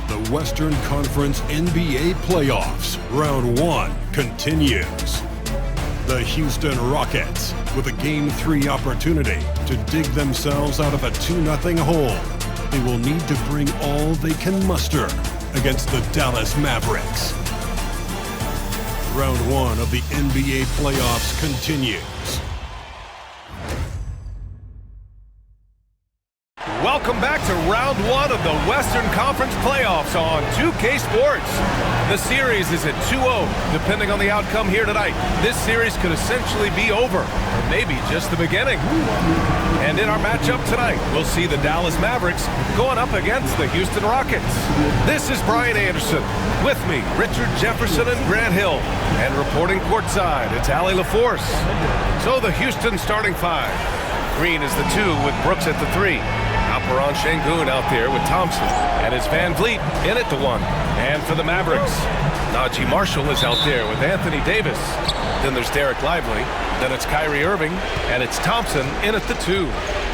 The Western Conference NBA playoffs, round 1 continues. The Houston Rockets, with a Game 3 opportunity to dig themselves out of a 2-0 hole. They will need to bring all they can muster against the Dallas Mavericks. Round 1 of the NBA playoffs continues. Welcome back to round 1 of the Western Conference playoffs on 2K Sports. The series is at 2-0, depending on the outcome here tonight. This series could essentially be over, or maybe just the beginning. And in our matchup tonight, we'll see the Dallas Mavericks going up against the Houston Rockets. This is Brian Anderson. With me, Richard Jefferson and Grant Hill. And reporting courtside, it's Allie LaForce. So the Houston starting 5. Green is the 2 with Brooks at the 3. Alperon Şengün out there with Thompson. And it's Van Vliet in at the 1. And for the Mavericks, Najee Marshall is out there with Anthony Davis. Then there's Derek Lively. Then it's Kyrie Irving. And it's Thompson in at the 2.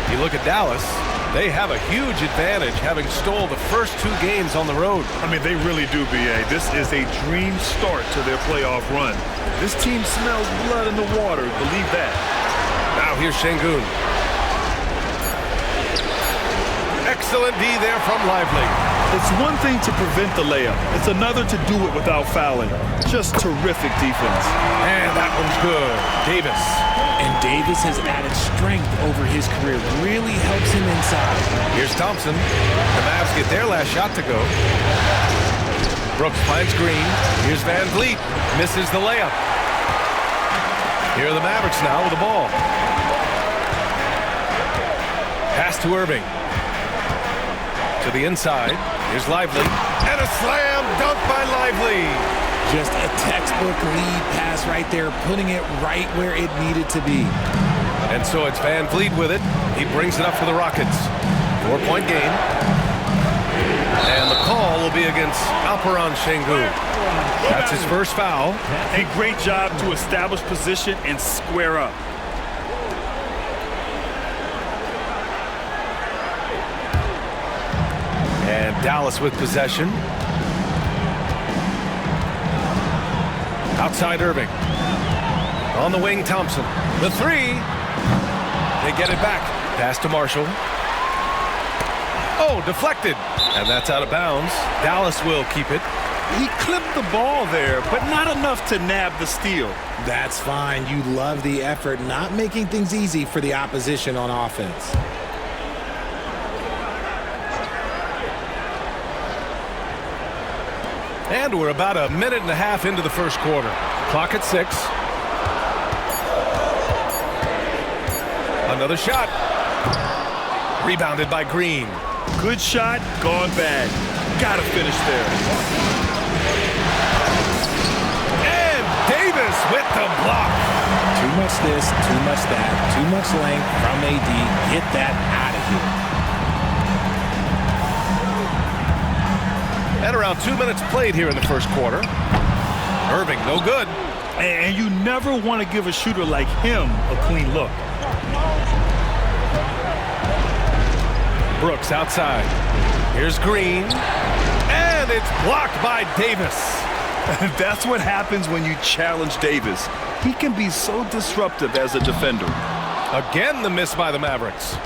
You look at Dallas, they have a huge advantage having stole the first 2 games on the road. I mean, they really do, B.A. This is a dream start to their playoff run. This team smells blood in the water. Believe that. Now here's Şengün. Excellent D there from Lively. It's one thing to prevent the layup. It's another to do it without fouling. Just terrific defense. And that one's good. Davis. And Davis has added strength over his career. Really helps him inside. Here's Thompson. The Mavs get their last shot to go. Brooks finds Green. Here's Van Vliet. Misses the layup. Here are the Mavericks now with the ball. Pass to Irving. To the inside. Here's Lively. And a slam dunk by Lively. Just a textbook lead pass right there, putting it right where it needed to be. And so it's Van Vliet with it. He brings it up for the Rockets. 4-point game. And the call will be against Alperon Şengün. That's his first foul. A great job to establish position and square up. And Dallas with possession. Outside Irving. On the wing, Thompson. The 3. They get it back. Pass to Marshall. Oh, deflected. And that's out of bounds. Dallas will keep it. He clipped the ball there, but not enough to nab the steal. That's fine. You love the effort, not making things easy for the opposition on offense. And we're about a minute and a half into the first quarter. Clock at 6. Another shot. Rebounded by Green. Good shot, gone bad. Gotta finish there. And Davis with the block. Too much this, too much that, too much length from AD. Get that out of here. And around 2 minutes played here in the first quarter. Irving, no good. And you never want to give a shooter like him a clean look. Brooks outside. Here's Green. And it's blocked by Davis. That's what happens when you challenge Davis. He can be so disruptive as a defender. Again, the miss by the Mavericks.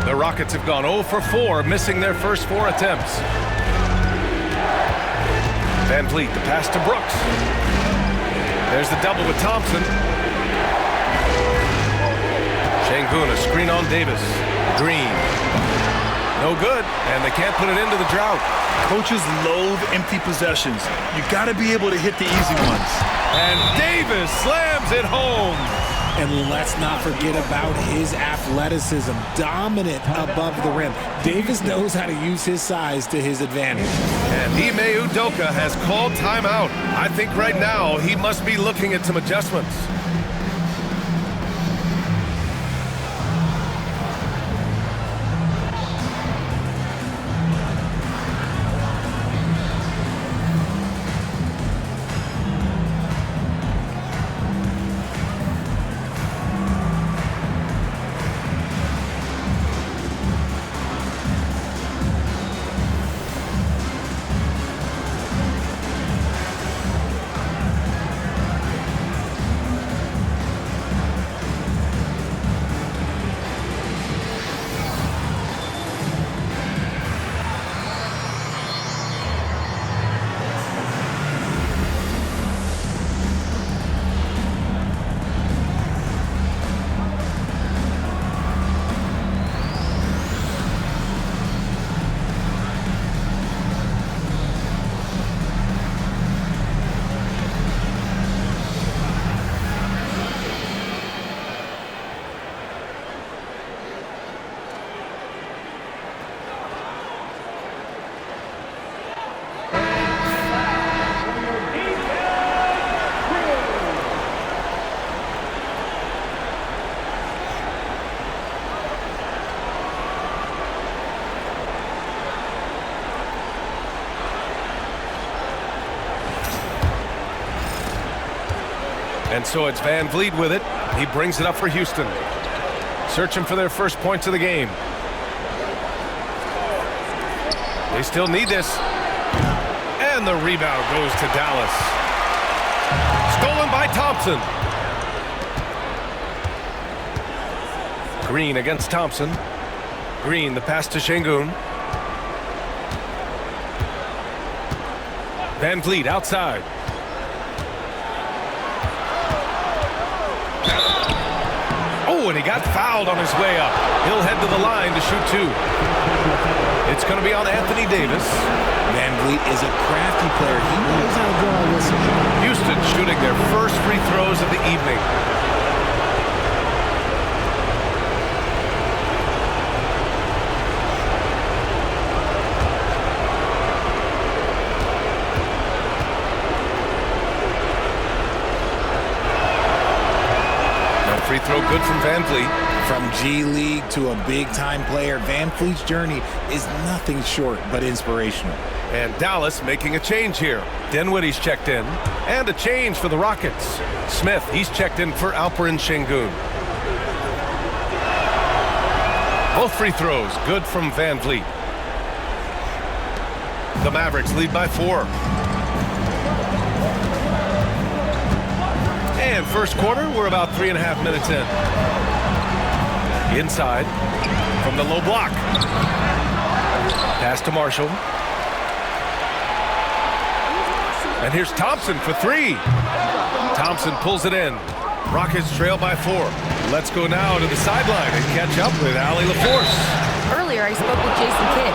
The Rockets have gone 0 for 4, missing their first 4 attempts. Van Vliet, the pass to Brooks. There's the double with Thompson. Şengün, a screen on Davis. Green. No good, and they can't put it into the drought. Coaches loathe empty possessions. You got to be able to hit the easy ones. And Davis slams it home. And let's not forget about his athleticism, dominant above the rim. Davis knows how to use his size to his advantage. And Ime Udoka has called timeout. I think right now he must be looking at some adjustments. And so it's Van Vliet with it. He brings it up for Houston. Searching for their first points of the game. They still need this. And the rebound goes to Dallas. Stolen by Thompson. Green against Thompson. Green, the pass to Şengün. Van Vliet outside. Oh, and he got fouled on his way up. He'll head to the line to shoot two. It's going to be on Anthony Davis. Van Vliet is a crafty player. He knows how to draw a whistle. Houston shooting their first free throws of the evening. Free throw good from Van Vliet. From G League to a big-time player, Van Vliet's journey is nothing short but inspirational. And Dallas making a change here. Dinwiddie's checked in. And a change for the Rockets. Smith, he's checked in for Alperen Şengün. Both free throws good from Van Vliet. The Mavericks lead by 4. And first quarter, we're about 3.5 minutes in. Inside from the low block. Pass to Marshall. And here's Thompson for 3. Thompson pulls it in. Rockets trail by 4. Let's go now to the sideline and catch up with Allie LaForce. Earlier, I spoke with Jason Kidd.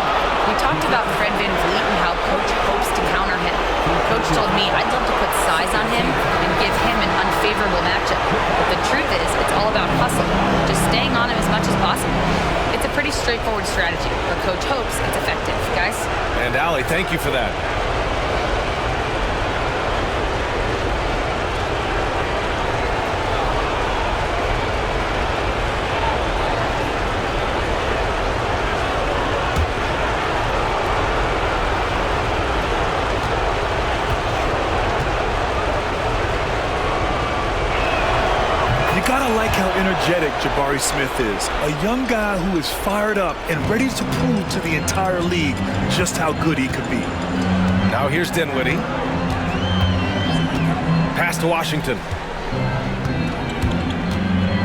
We talked about Fred Van Vliet and how Coach hopes to counter him. Coach told me I'd love to put size on him and give him an unfavorable matchup. But the truth is, it's all about hustle, just staying on him as much as possible. It's a pretty straightforward strategy, but Coach hopes it's effective, guys. And Allie, thank you for that. Gotta like how energetic Jabari Smith is. A young guy who is fired up and ready to prove to the entire league just how good he could be. Now here's Dinwiddie. Pass to Washington.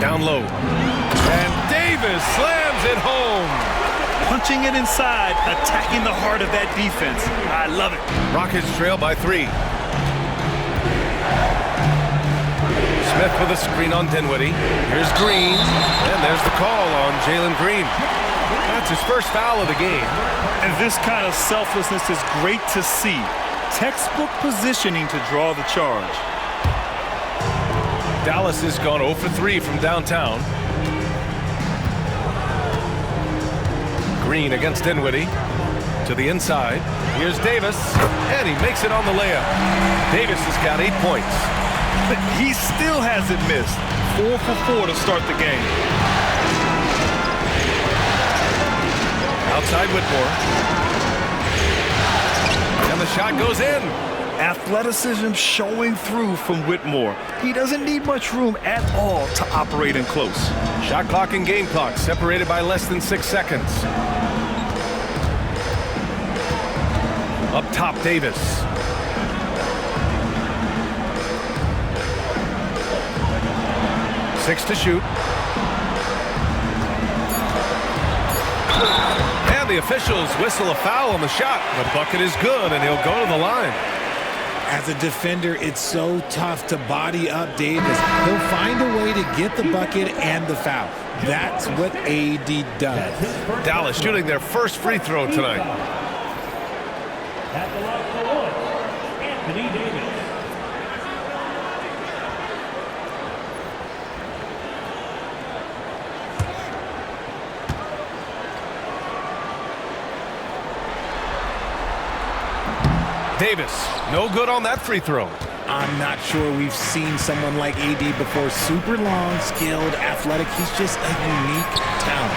Down low. And Davis slams it home. Punching it inside, attacking the heart of that defense. I love it. Rockets trail by 3. Smith with a screen on Dinwiddie. Here's Green. And there's the call on Jalen Green. That's his first foul of the game. And this kind of selflessness is great to see. Textbook positioning to draw the charge. Dallas has gone 0 for 3 from downtown. Green against Dinwiddie. To the inside. Here's Davis. And he makes it on the layup. Davis has got 8 points. But he still hasn't missed. 4 for 4 to start the game. Outside Whitmore. And the shot goes in. Athleticism showing through from Whitmore. He doesn't need much room at all to operate in close. Shot clock and game clock separated by less than 6 seconds. Up top, Davis. Six to shoot. And the officials whistle a foul on the shot. The bucket is good, and he'll go to the line. As a defender, it's so tough to body up Davis. He'll find a way to get the bucket and the foul. That's what AD does. Dallas shooting their first free throw tonight. At the line for one, Anthony Davis. Davis, no good on that free throw. I'm not sure we've seen someone like AD before. Super long, skilled, athletic. He's just a unique talent.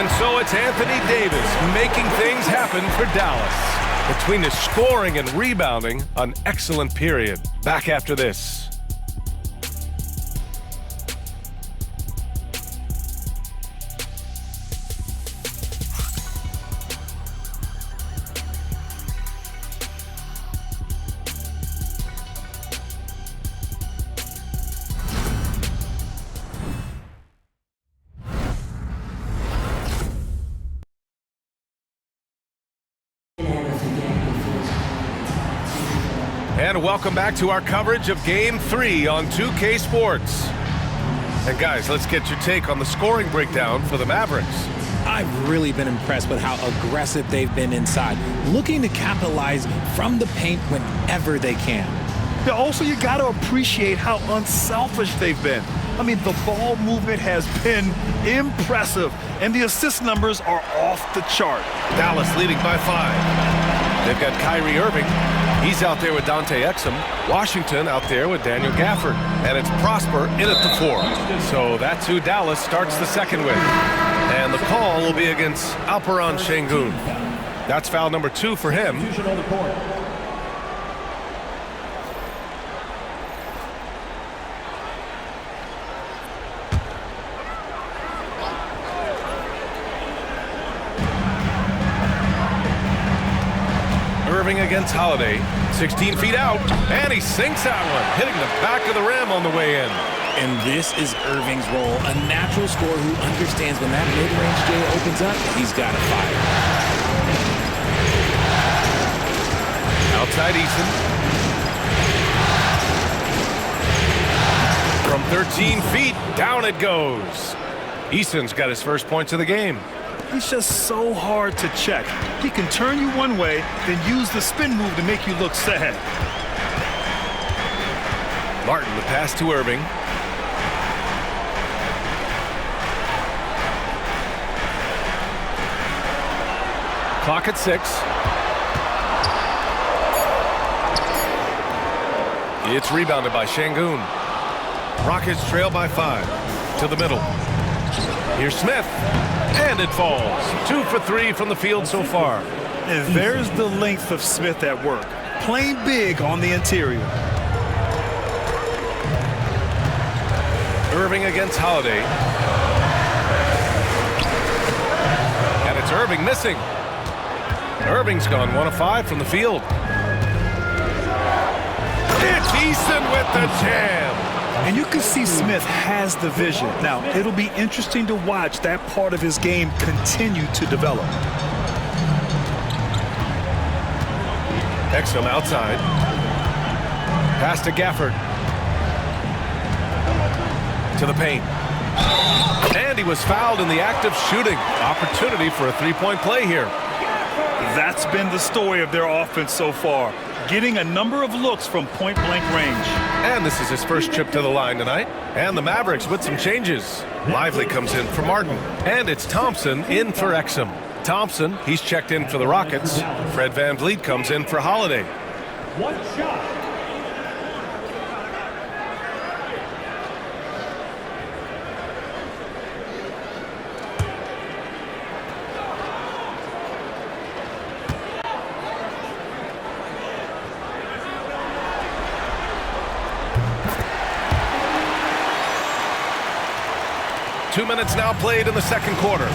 And so it's Anthony Davis making things happen for Dallas. Between his scoring and rebounding, an excellent period. Back after this. And welcome back to our coverage of Game 3 on 2K Sports. And guys, let's get your take on the scoring breakdown for the Mavericks. I've really been impressed with how aggressive they've been inside, looking to capitalize from the paint whenever they can. Yeah, also, you got to appreciate how unselfish they've been. I mean, the ball movement has been impressive, and the assist numbers are off the chart. Dallas leading by 5. They've got Kyrie Irving. He's out there with Dante Exum. Washington out there with Daniel Gafford. And it's Prosper in at the 4. So that's who Dallas starts the second with. And the call will be against Alperen Şengün. That's foul number 2 for him. Irving against Holiday, 16 feet out, and he sinks that one, hitting the back of the rim on the way in. And this is Irving's role, a natural scorer who understands when that mid-range J opens up, he's got to fire. Outside Eason. From 13 feet, down it goes. Eason's got his first points of the game. He's just so hard to check. He can turn you one way, then use the spin move to make you look sad. Martin, the pass to Irving. Clock at 6. It's rebounded by Şengün. Rockets trail by 5. To the middle. Here's Smith. And it falls. 2 for 3 from the field so far. And there's the length of Smith at work. Playing big on the interior. Irving against Holiday. And it's Irving missing. Irving's gone 1 of 5 from the field. It's Eason with the jam. And you can see Smith has the vision. Now, it'll be interesting to watch that part of his game continue to develop. Exum outside. Pass to Gafford. To the paint. And he was fouled in the act of shooting. Opportunity for a three-point play here. That's been the story of their offense so far. Getting a number of looks from point-blank range. And this is his first trip to the line tonight. And the Mavericks with some changes. Lively comes in for Martin. And it's Thompson in for Exum. Thompson, he's checked in for the Rockets. Fred VanVleet comes in for Holiday. 1 shot. Two minutes now played in the second quarter.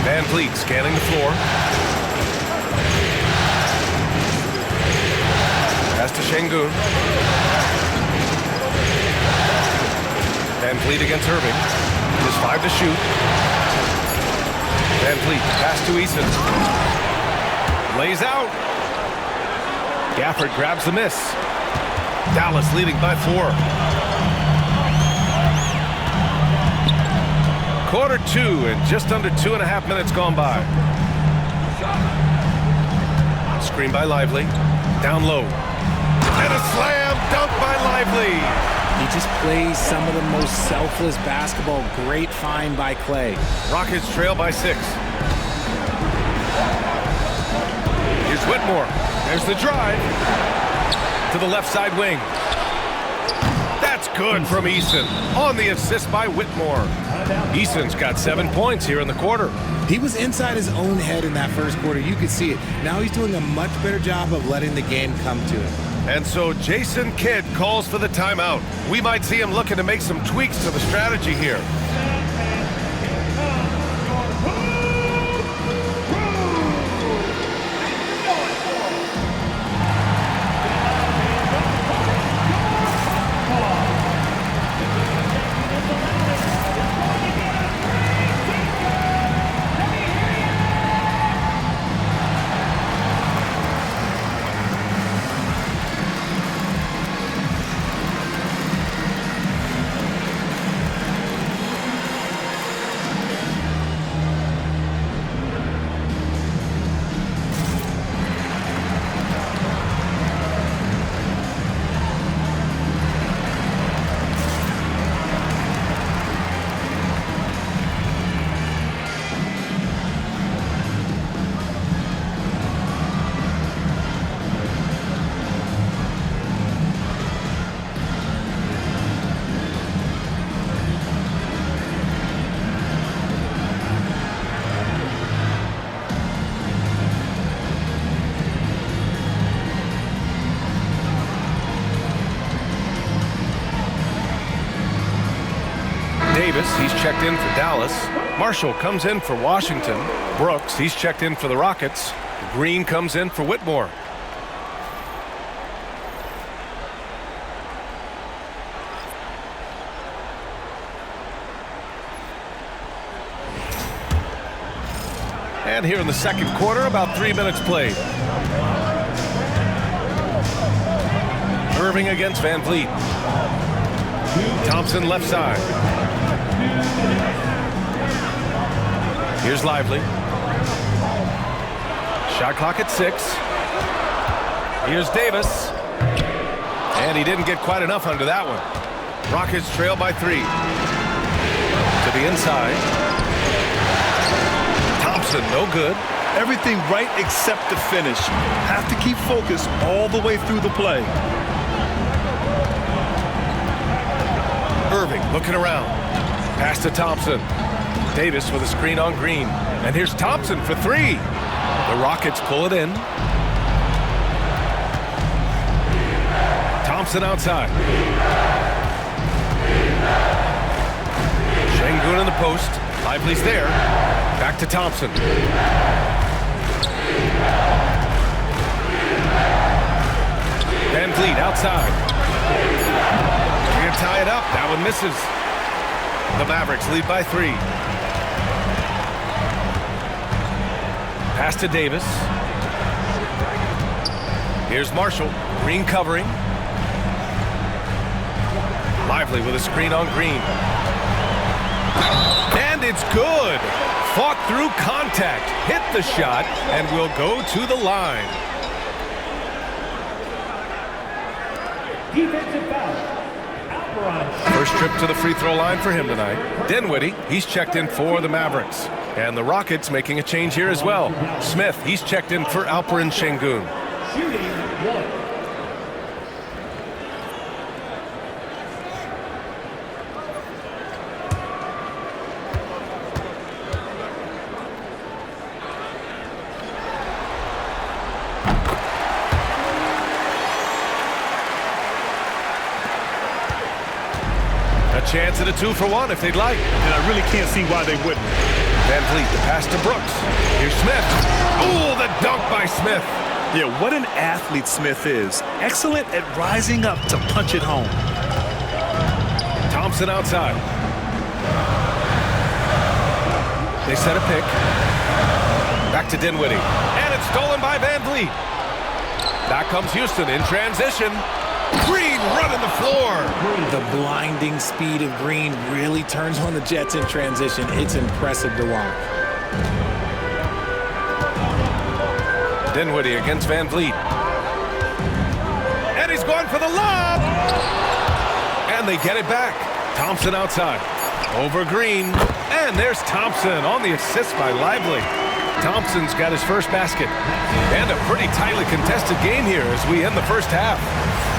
VanVleet scanning the floor. Pass to Şengün. VanVleet against Irving. Just 5 to shoot. VanVleet, pass to Eason. Lays out. Gafford grabs the miss. Dallas leading by 4. Quarter 2 and just under 2.5 minutes gone by. Screen by Lively. Down low. And a slam dunk by Lively. He just plays some of the most selfless basketball. Great find by Clay. Rockets trail by 6. Here's Whitmore. There's the drive. To the left side wing. That's good from Eason. On the assist by Whitmore. Eason's got 7 points here in the quarter. He was inside his own head in that first quarter. You could see it. Now he's doing a much better job of letting the game come to him. And so Jason Kidd calls for the timeout. We might see him looking to make some tweaks to the strategy here. he's checked in for Dallas. Marshall comes in for Washington. Brooks, he's checked in for the Rockets. Green comes in for Whitmore. And here in the second quarter, about 3 minutes played. Irving against Van Vliet. Thompson left side. Here's Lively. Shot clock at 6. Here's Davis. And he didn't get quite enough under that one. Rockets trail by 3. To the inside. Thompson, no good. Everything right except the finish. Have to keep focused all the way through the play. Irving looking around. Pass to Thompson. Davis with a screen on Green. And here's Thompson for 3. The Rockets pull it in. Thompson outside. Şengün in the post. Lively's there. Back to Thompson. Van Vliet outside. Can't tie it up. That one misses. The Mavericks lead by 3. Pass to Davis. Here's Marshall. Green covering. Lively with a screen on Green. And it's good. Fought through contact. Hit the shot and will go to the line. Defensive foul. Alperon. First trip to the free throw line for him tonight. Dinwiddie, he's checked in for the Mavericks. And the Rockets making a change here as well. Smith, he's checked in for Alperen Şengün. Shooting 1. A chance at a 2-for-1 if they'd like. And I really can't see why they wouldn't. Van Vliet, the pass to Brooks. Here's Smith. Ooh, the dunk by Smith. Yeah, what an athlete Smith is. Excellent at rising up to punch it home. Thompson outside. They set a pick. Back to Dinwiddie. And it's stolen by Van Vliet. Back comes Houston in transition. Green running the floor. The blinding speed of Green really turns on the Jets in transition. It's impressive to watch. Dinwiddie against Van Vliet. And he's going for the lob. And they get it back. Thompson outside. Over Green. And there's Thompson on the assist by Lively. Thompson's got his first basket. And a pretty tightly contested game here as we end the first half.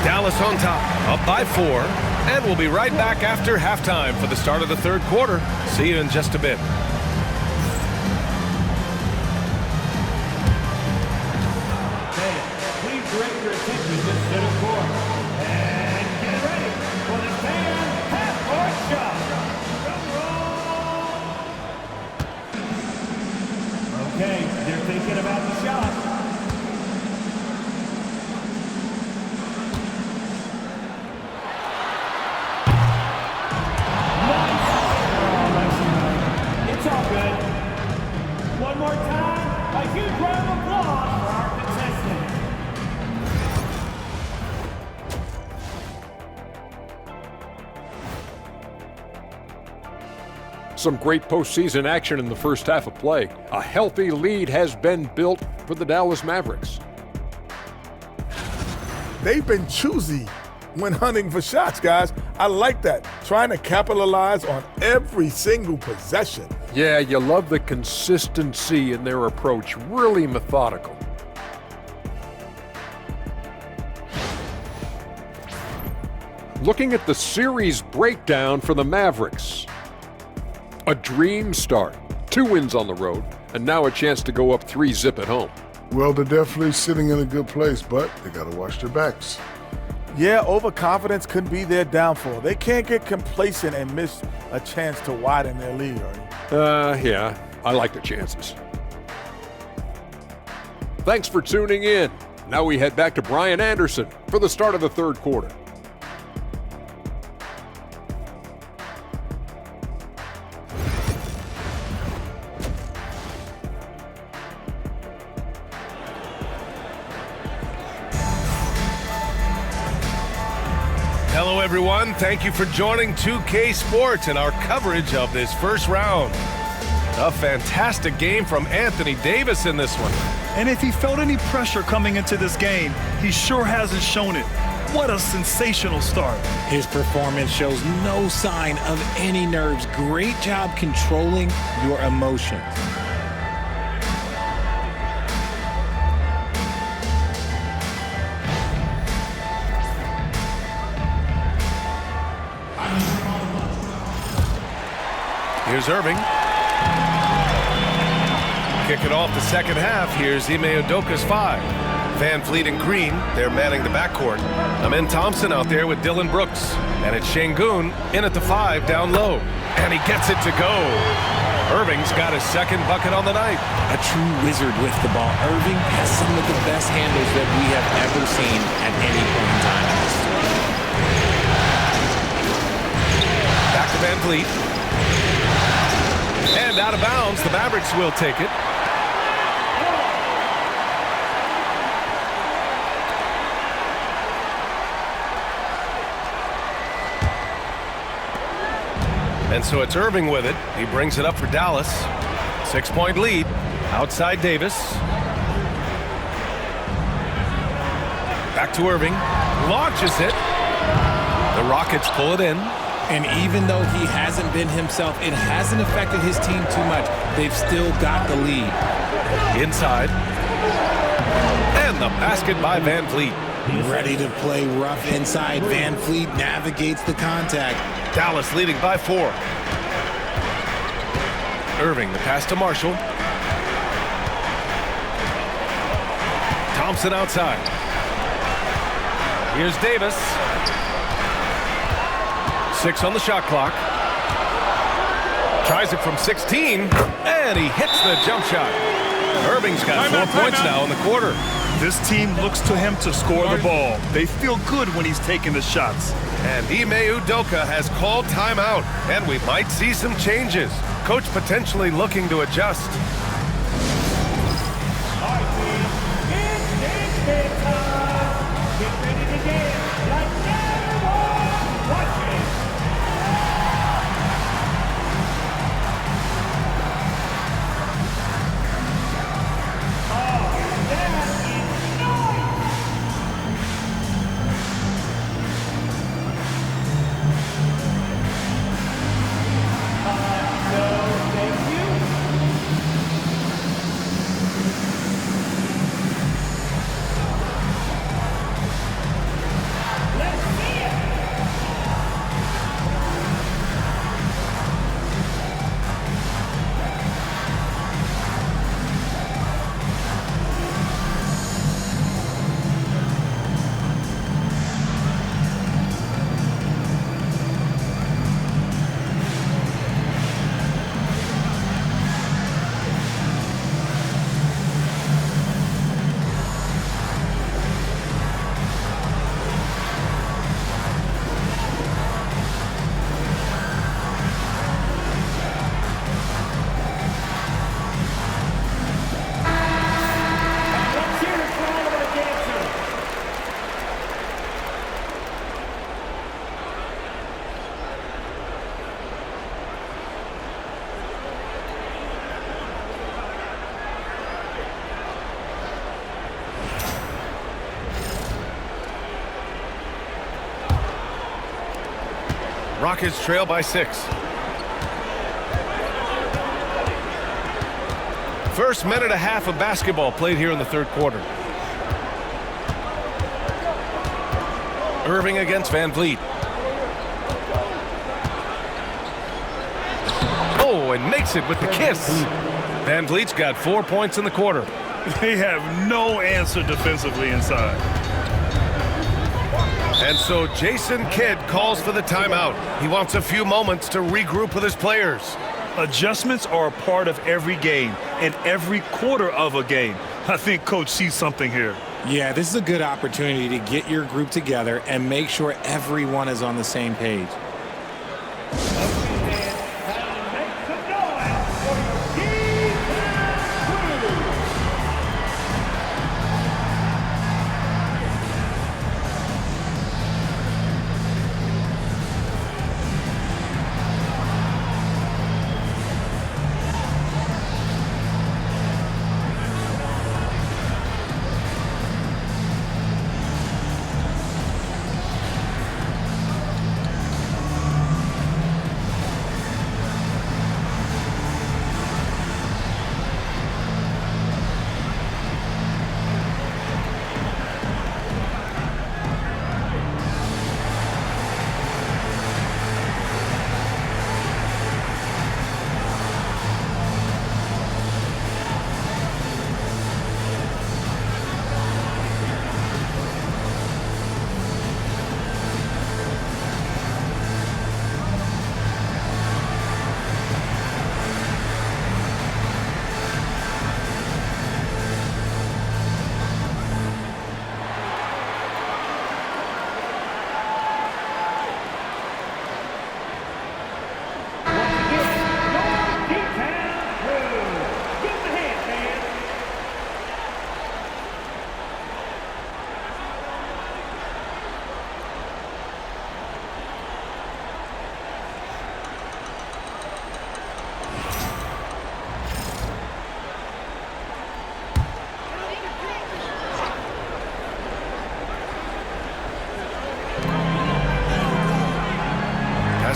Dallas on top, up by 4. And we'll be right back after halftime for the start of the third quarter. See you in just a bit. Please direct your attention to the center court. And get ready for the fan half-court shot. Drum roll. Okay, they're thinking about the shot. It's all good. One more time, a huge round of applause for our contestant. Some great postseason action in the first half of play. A healthy lead has been built for the Dallas Mavericks. They've been choosy when hunting for shots, guys. I like that. Trying to capitalize on every single possession. Yeah, you love the consistency in their approach. Really methodical. Looking at the series breakdown for the Mavericks. A dream start. 2 wins on the road, and now a chance to go up 3-zip at home. Well, they're definitely sitting in a good place, but they got to watch their backs. Yeah, overconfidence could be their downfall. They can't get complacent and miss a chance to widen their lead, Ernie. Yeah, I like the chances. Thanks for tuning in. Now we head back to Brian Anderson for the start of the third quarter. Hello, everyone. Thank you for joining 2K Sports and our coverage of this first round. A fantastic game from Anthony Davis in this one. And if he felt any pressure coming into this game, he sure hasn't shown it. What a sensational start. His performance shows no sign of any nerves. Great job controlling your emotions. Here's Irving. Kick it off the second half. Here's Ime Udoka's 5. Van Fleet and Green, they're manning the backcourt. Amen Thompson out there with Dylan Brooks. And it's Şengün in at the 5 down low. And he gets it to go. Irving's got his second bucket on the night. A true wizard with the ball. Irving has some of the best handles that we have ever seen at any point in time in this story. Back to Van Fleet. And out of bounds, the Mavericks will take it. And so it's Irving with it. He brings it up for Dallas. 6-point lead. Outside Davis. Back to Irving. Launches it. The Rockets pull it in. And even though he hasn't been himself, it hasn't affected his team too much. They've still got the lead. Inside. And the basket by Van Fleet. Ready to play rough inside. Van Fleet navigates the contact. Dallas leading by 4. Irving, the pass to Marshall. Thompson outside. Here's Davis. 6 on the shot clock. Tries it from 16, and he hits the jump shot. Irving's got 4 points now in the quarter. This team looks to him to score the ball. They feel good when he's taking the shots. And Ime Udoka has called timeout, and we might see some changes. Coach potentially looking to adjust. All right, team. It's game time. Get ready to dance like everyone watching. Oh, that is noise. No, thank you. Let's see it. Let's hear it for all of our dancers. Rockets trail by 6. First minute and a half of basketball played here in the third quarter. Irving against Van Fleet. Oh, and makes it with the kiss. Van Vliet's got 4 points in the quarter. They have no answer defensively inside. And so Jason Kidd calls for the timeout. He wants a few moments to regroup with his players. Adjustments are a part of every game and every quarter of a game. I think Coach sees something here. Yeah, this is a good opportunity to get your group together and make sure everyone is on the same page.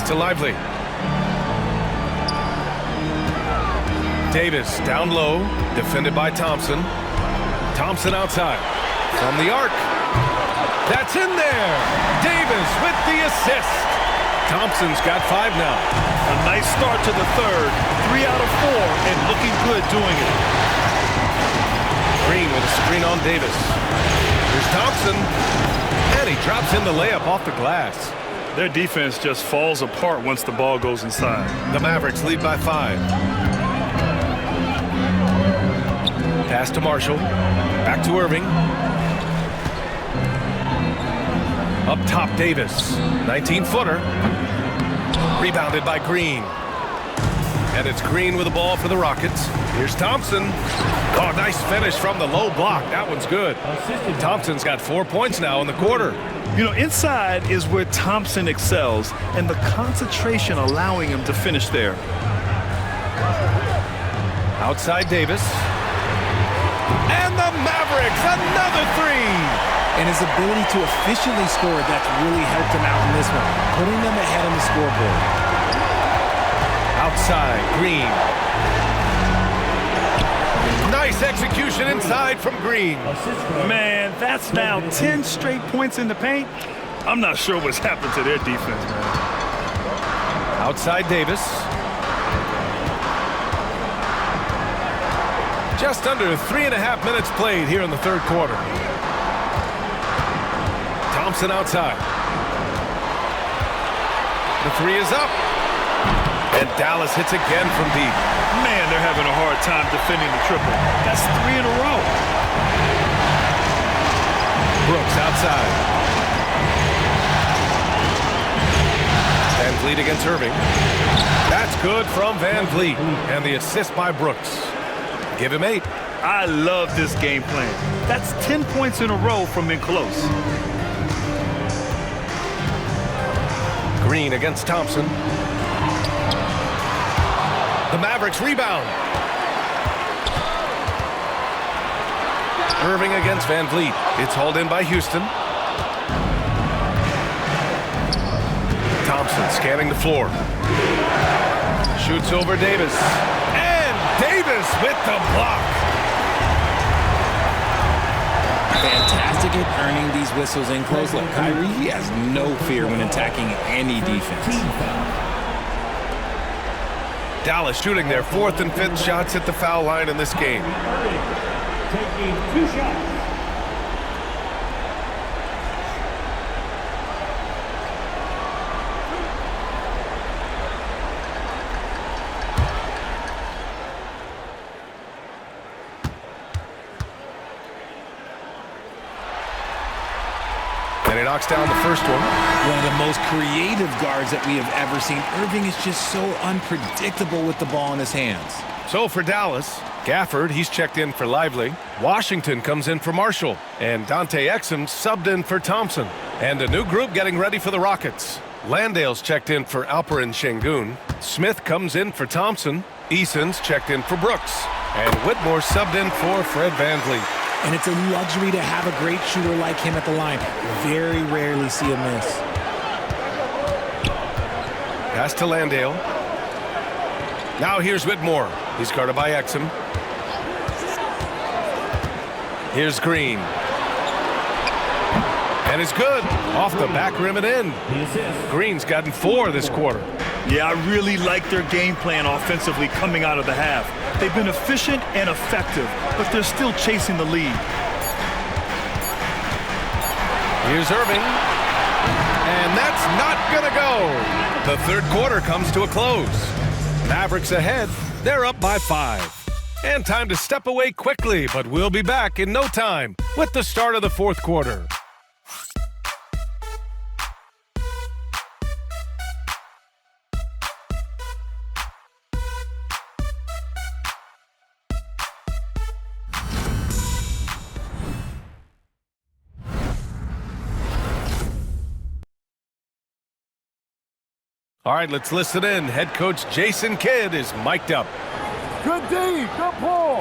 To Lively. Davis down low, defended by Thompson. Thompson outside. From the arc. That's in there. Davis with the assist. Thompson's got 5 now. A nice start to the third. 3 out of 4 and looking good doing it. Green with a screen on Davis. Here's Thompson. And he drops in the layup off the glass. Their defense just falls apart once the ball goes inside. The Mavericks lead by 5. Pass to Marshall. Back to Irving. Up top, Davis. 19-footer. Rebounded by Green. And it's Green with the ball for the Rockets. Here's Thompson. Oh, nice finish from the low block. That one's good. Thompson's got 4 points now in the quarter. You know, inside is where Thompson excels, and the concentration allowing him to finish there. Outside Davis. And the Mavericks, another 3. And his ability to efficiently score, that's really helped him out in this one, putting them ahead on the scoreboard. Outside, Green. Nice execution inside from Green. Man, that's now 10 straight points in the paint. I'm not sure what's happened to their defense, man. Outside Davis. Just under 3.5 minutes played here in the third quarter. Thompson outside. The 3 is up. And Dallas hits again from deep. Man, they're having a hard time defending the triple. That's 3 in a row. Brooks outside. Van Vliet against Irving. That's good from Van Vliet. And the assist by Brooks. Give him 8. I love this game plan. That's 10 points in a row from in close. Green against Thompson. The Mavericks rebound. Irving against Van Vliet. It's hauled in by Houston. Thompson scanning the floor. Shoots over Davis. And Davis with the block. Fantastic at earning these whistles in close. Look, Kyrie, he has no fear when attacking any defense. Dallas shooting their 4th and 5th shots at the foul line in this game. Taking 2 shots. knocks down the first one. One of the most creative guards that we have ever seen. Irving is just so unpredictable with the ball in his hands. So for Dallas, Gafford, he's checked in for Lively. Washington comes in for Marshall. And Dante Exum subbed in for Thompson. And a new group getting ready for the Rockets. Landale's checked in for Alperen Şengün. Smith comes in for Thompson. Eason's checked in for Brooks. And Whitmore subbed in for Fred VanVleet. And it's a luxury to have a great shooter like him at the line. Very rarely see a miss. Pass to Landale. Now here's Whitmore. He's guarded by Exum. Here's Green. And it's good. Off the back rim and in. Green's gotten 4 this quarter. Yeah, I really like their game plan offensively coming out of the half. They've been efficient and effective, but they're still chasing the lead. Here's Irving. And that's not going to go. The third quarter comes to a close. Mavericks ahead. They're up by 5. And time to step away quickly, but we'll be back in no time with the start of the fourth quarter. All right, let's listen in. Head coach Jason Kidd is mic'd up. Good D, good pull.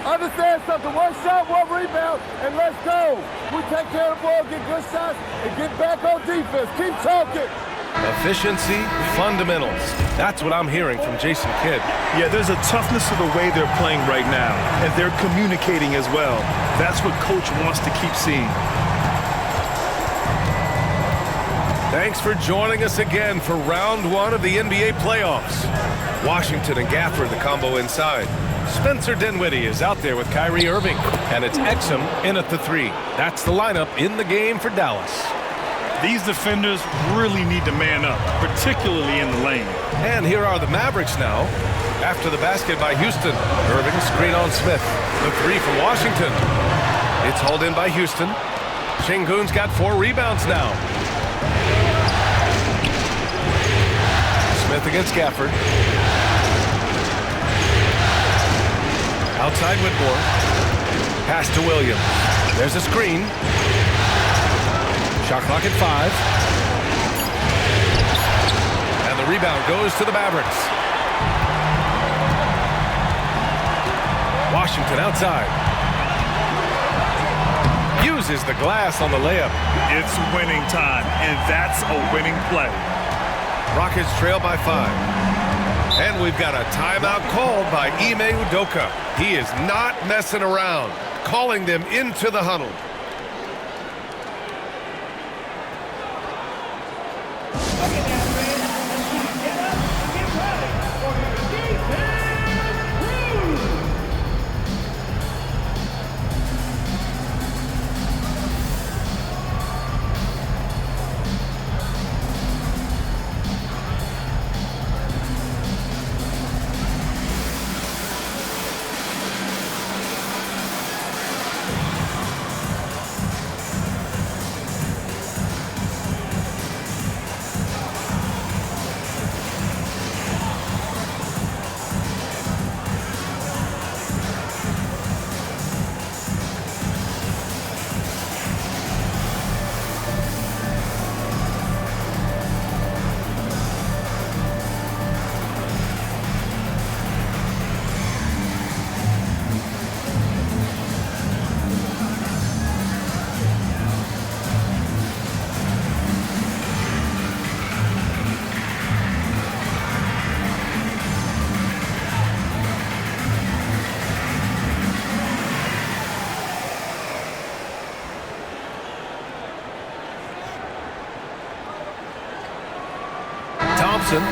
Understand something, one shot, one rebound, and let's go. We take care of the ball, get good shots, and get back on defense. Keep talking. Efficiency, fundamentals. That's what I'm hearing from Jason Kidd. Yeah, there's a toughness to the way they're playing right now, and they're communicating as well. That's what coach wants to keep seeing. Thanks for joining us again for round 1 of the NBA playoffs. Washington and Gafford, the combo inside. Spencer Dinwiddie is out there with Kyrie Irving, and it's Exum in at the 3. That's the lineup in the game for Dallas. These defenders really need to man up, particularly in the lane. And here are the Mavericks now. After the basket by Houston, Irving screen on Smith. The 3 from Washington. It's hauled in by Houston. Şengün's got 4 rebounds now. Smith against Gafford. Outside Whitmore. Pass to Williams. There's a screen. Shot clock at 5. And the rebound goes to the Mavericks. Washington outside. Uses the glass on the layup. It's winning time, and that's a winning play. Rockets trail by 5. And we've got a timeout called by Ime Udoka. He is not messing around, calling them into the huddle.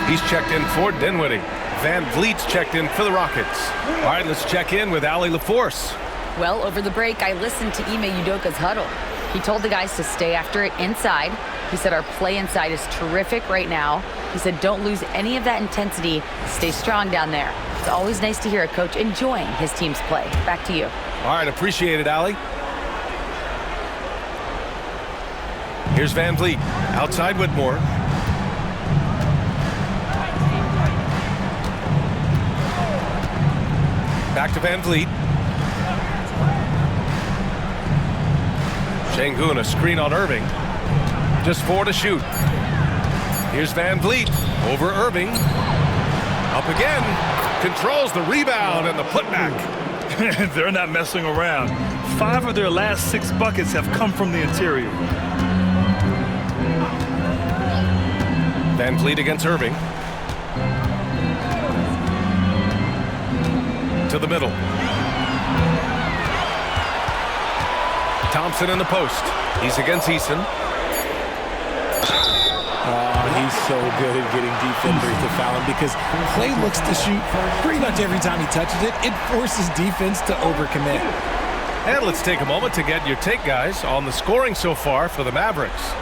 He's checked in for Dinwiddie. VanVleet's checked in for the Rockets. All right, let's check in with Allie LaForce. Well, over the break, I listened to Ime Udoka's huddle. He told the guys to stay after it inside. He said our play inside is terrific right now. He said don't lose any of that intensity. Stay strong down there. It's always nice to hear a coach enjoying his team's play. Back to you. All right, appreciate it, Allie. Here's Van Vliet. Outside Whitmore. Back to Van Vliet. Şengün, a screen on Irving. Just 4 to shoot. Here's Van Vliet over Irving. Up again. Controls the rebound and the putback. They're not messing around. 5 of their last 6 buckets have come from the interior. Van Vliet against Irving. To the middle. Thompson in the post. He's against Eason. He's so good at getting defenders to foul him because Klay looks to shoot pretty much every time he touches it. It forces defense to overcommit. And let's take a moment to get your take, guys, on the scoring so far for the Mavericks.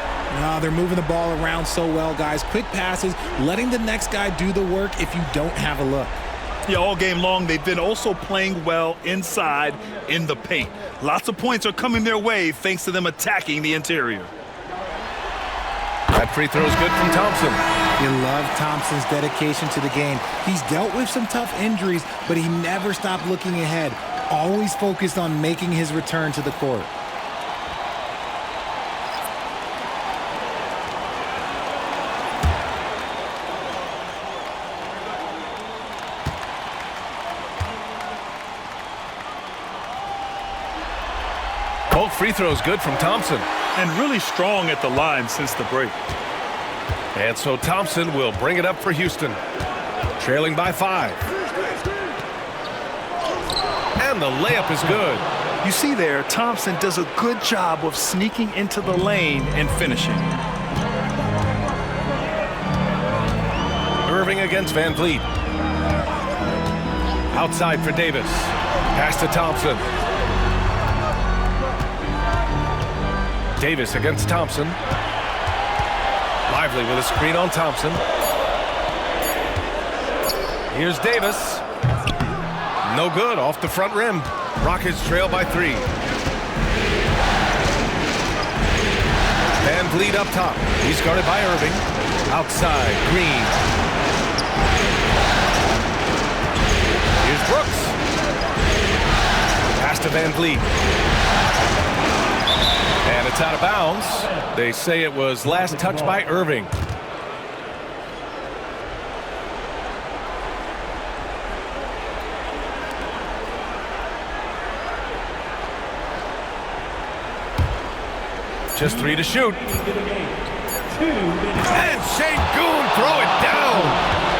They're moving the ball around so well, guys. Quick passes, letting the next guy do the work if you don't have a look. Yeah, all game long, they've been also playing well inside in the paint. Lots of points are coming their way thanks to them attacking the interior. That free throw is good from Thompson. You love Thompson's dedication to the game. He's dealt with some tough injuries, but he never stopped looking ahead. Always focused on making his return to the court. Both free throws good from Thompson. And really strong at the line since the break. And so Thompson will bring it up for Houston. Trailing by 5. And the layup is good. You see there, Thompson does a good job of sneaking into the lane and finishing. Irving against Van Vliet. Outside for Davis. Pass to Thompson. Davis against Thompson. Lively with a screen on Thompson. Here's Davis. No good, off the front rim. Rockets trail by 3. Van Vliet up top. He's guarded by Irving. Outside, Green. Here's Brooks. Pass to Van Vliet. And it's out of bounds. They say it was last touched by Irving. Just 3 to shoot. And Şengün throw it down.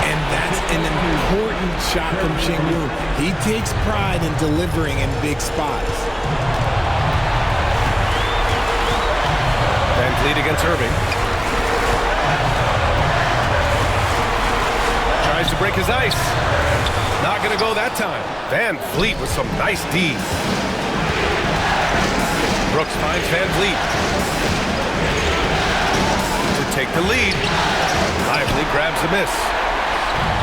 And that's an important shot from Şengün. He takes pride in delivering in big spots. Van Vliet against Irving. Tries to break his ice. Not going to go that time. Van Vliet with some nice D. Brooks finds Van Vliet to take the lead. Lively grabs the miss.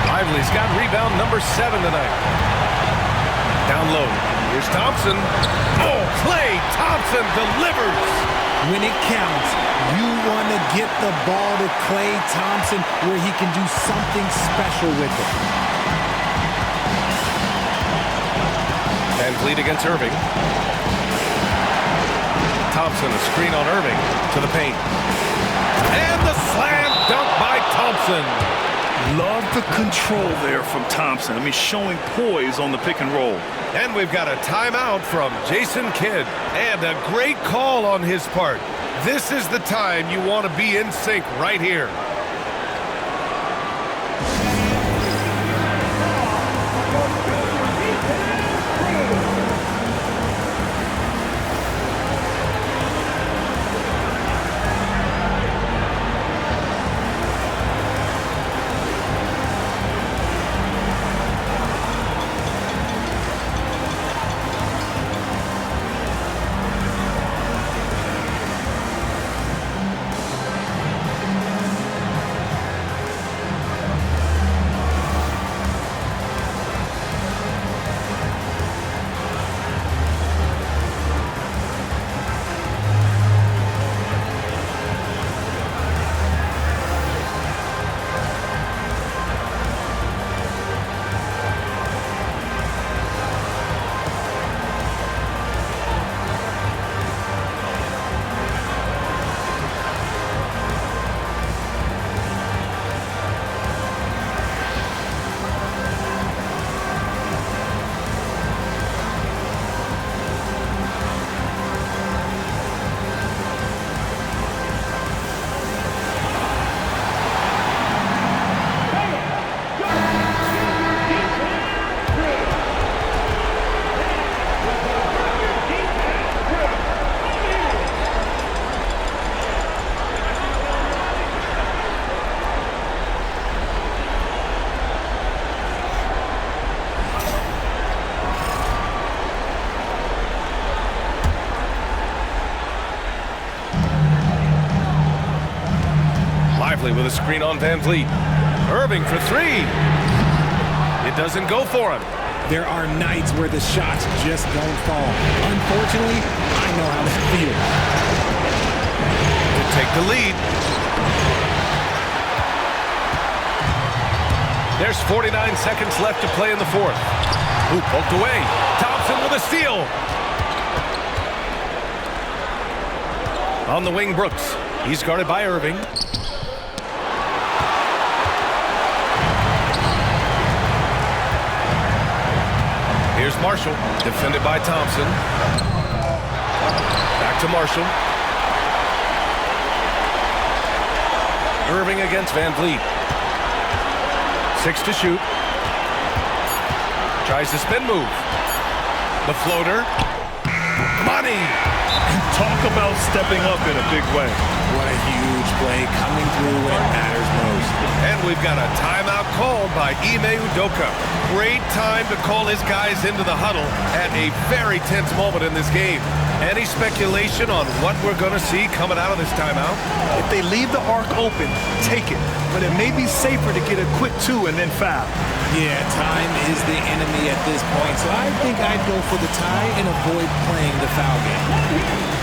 Lively's got rebound number 7 tonight. Down low. Here's Thompson. Oh, Klay Thompson delivers. When it counts, you want to get the ball to Klay Thompson where he can do something special with it. Van Vliet against Irving. Thompson, a screen on Irving to the paint. And the slam dunk by Thompson. Love the control there from Thompson. I mean, showing poise on the pick and roll. And we've got a timeout from Jason Kidd. And a great call on his part. This is the time you want to be in sync right here. Lively with a screen on Van Vliet. Irving for three. It doesn't go for him. There are nights where the shots just don't fall. Unfortunately, I know how that feels. To take the lead. There's 49 seconds left to play in the fourth. Ooh, poked away. Thompson with a steal. On the wing, Brooks. He's guarded by Irving. Here's Marshall, defended by Thompson. Back to Marshall. Irving against Van Vliet. 6 to shoot. Tries the spin move. The floater. Money! Talk about stepping up in a big way. What a huge play coming through when it matters most. And we've got a timeout called by Ime Udoka. Great time to call his guys into the huddle at a very tense moment in this game. Any speculation on what we're going to see coming out of this timeout? If they leave the arc open, take it. But it may be safer to get a quick 2 and then foul. Yeah, time is the enemy at this point, so I think I'd go for the tie and avoid playing the foul game.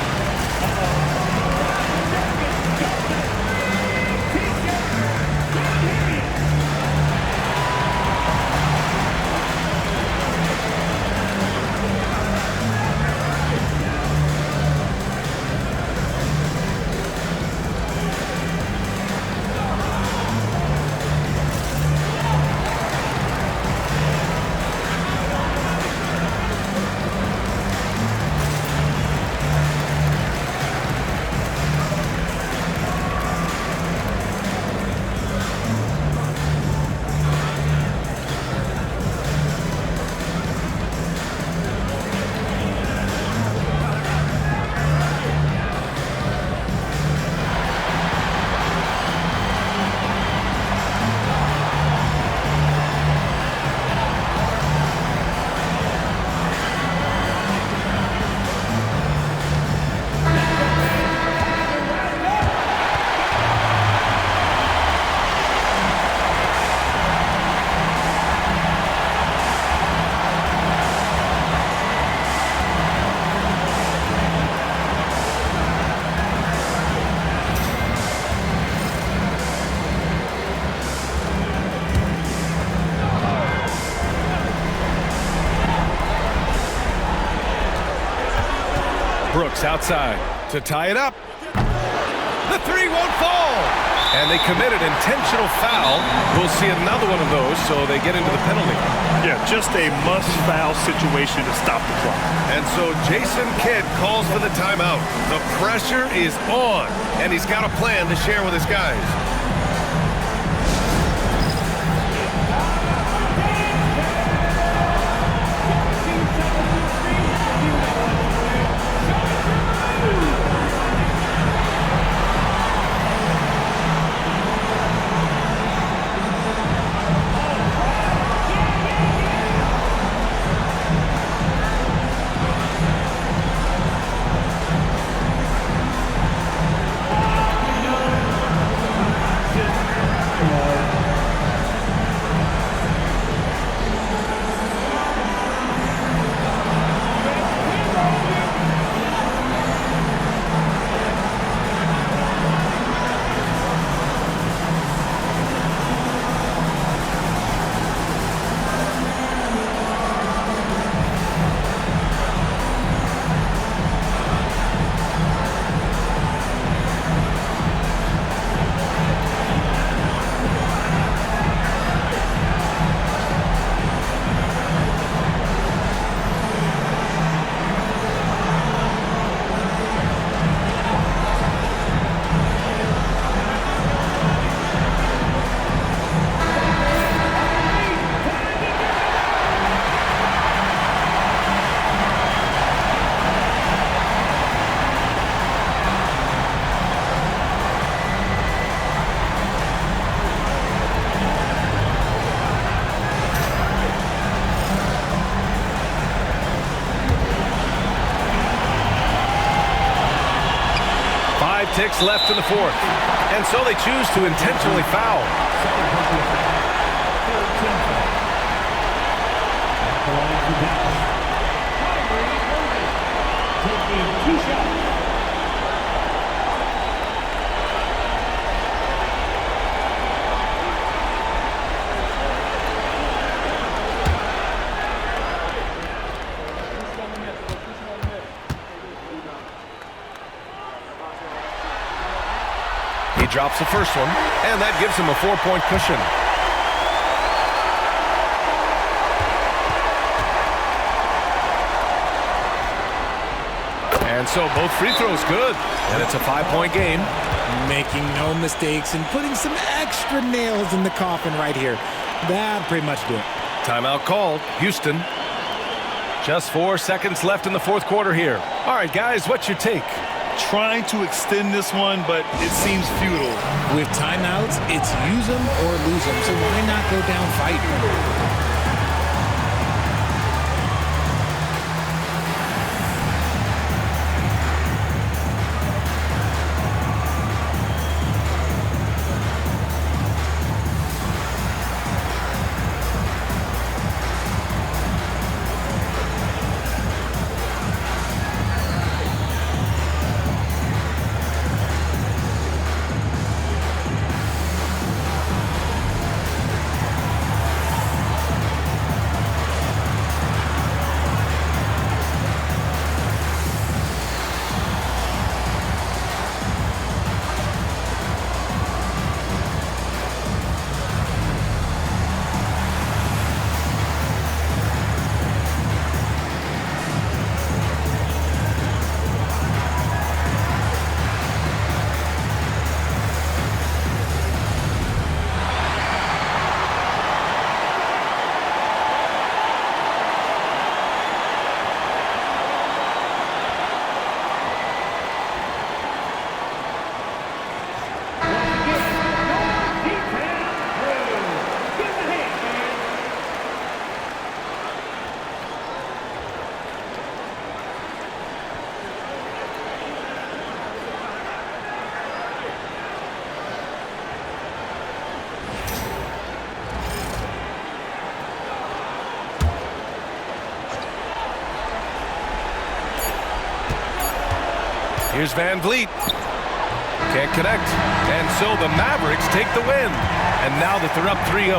Brooks outside to tie it up. The three won't fall. And they committed intentional foul. We'll see another one of those, so they get into the penalty. Yeah, just a must-foul situation to stop the clock. And so Jason Kidd calls for the timeout. The pressure is on, and he's got a plan to share with his guys. Ticks left in the fourth. And so they choose to intentionally foul. Taking 2 shots. He drops the first one, and that gives him a 4-point cushion. And so both free throws good, and it's a 5-point game. Making no mistakes and putting some extra nails in the coffin right here. That'll pretty much do it. Timeout called. Houston. Just 4 seconds left in the fourth quarter here. All right, guys, what's your take? Trying to extend this one, but it seems futile. With timeouts, it's use them or lose them, so why not go down fighting? Here's Van Vliet. Can't connect. And so the Mavericks take the win. And now that they're up 3-0,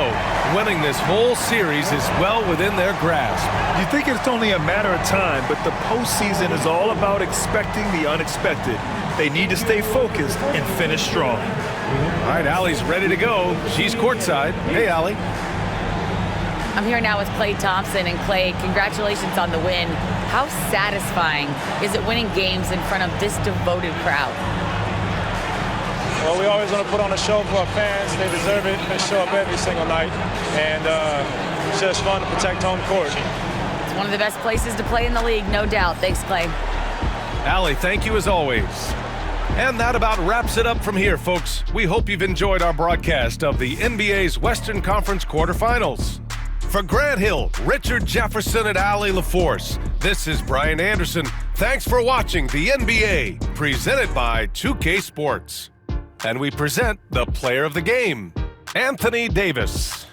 winning this whole series is well within their grasp. You think it's only a matter of time, but the postseason is all about expecting the unexpected. They need to stay focused and finish strong. All right, Allie's ready to go. She's courtside. Hey, Allie. I'm here now with Klay Thompson. And Klay, congratulations on the win. How satisfying is it winning games in front of this devoted crowd? Well, we always want to put on a show for our fans. They deserve it. They show up every single night. And it's just fun to protect home court. It's one of the best places to play in the league, no doubt. Thanks, Klay. Allie, thank you as always. And that about wraps it up from here, folks. We hope you've enjoyed our broadcast of the NBA's Western Conference quarterfinals. For Grant Hill, Richard Jefferson, and Allie LaForce, this is Brian Anderson. Thanks for watching the NBA, presented by 2K Sports. And we present the player of the game, Anthony Davis.